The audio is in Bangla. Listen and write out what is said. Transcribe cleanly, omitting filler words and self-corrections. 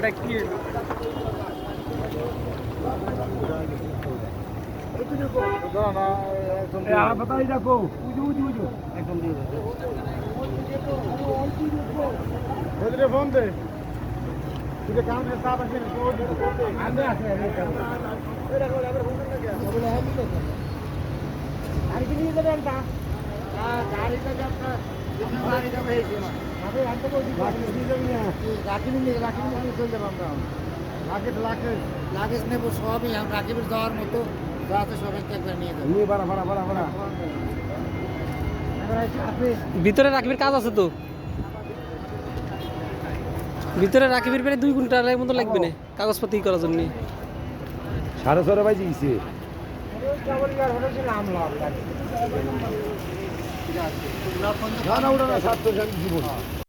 এটা কি बताइए देखो एकदम दे फोन दे तुझे काम से साफ আছে आंदे আছে এরা করে আবার ফোন না क्या বলে है भी गाड़ी के लिए देन ता गाड़ी का जब गाड़ी का भेजे ना अबे आते को गाड़ी डीजल में गाड़ी में चल যাব আমরা লাগেজ নেব সবই আমরা রাকিবের যাওয়ার মতো যাতে সব একবার নিয়ে যাব নিয়ে বাড়া ভিতরে রাকিবের কাজ আছে তো ভিতরে রাকিবের প্রায় 2 ঘন্টার মতো লাগবে না কাগজপত্র করার জন্য 6:30 বাজে গেছে নাম লাভ না ওটা 7:00 জীবন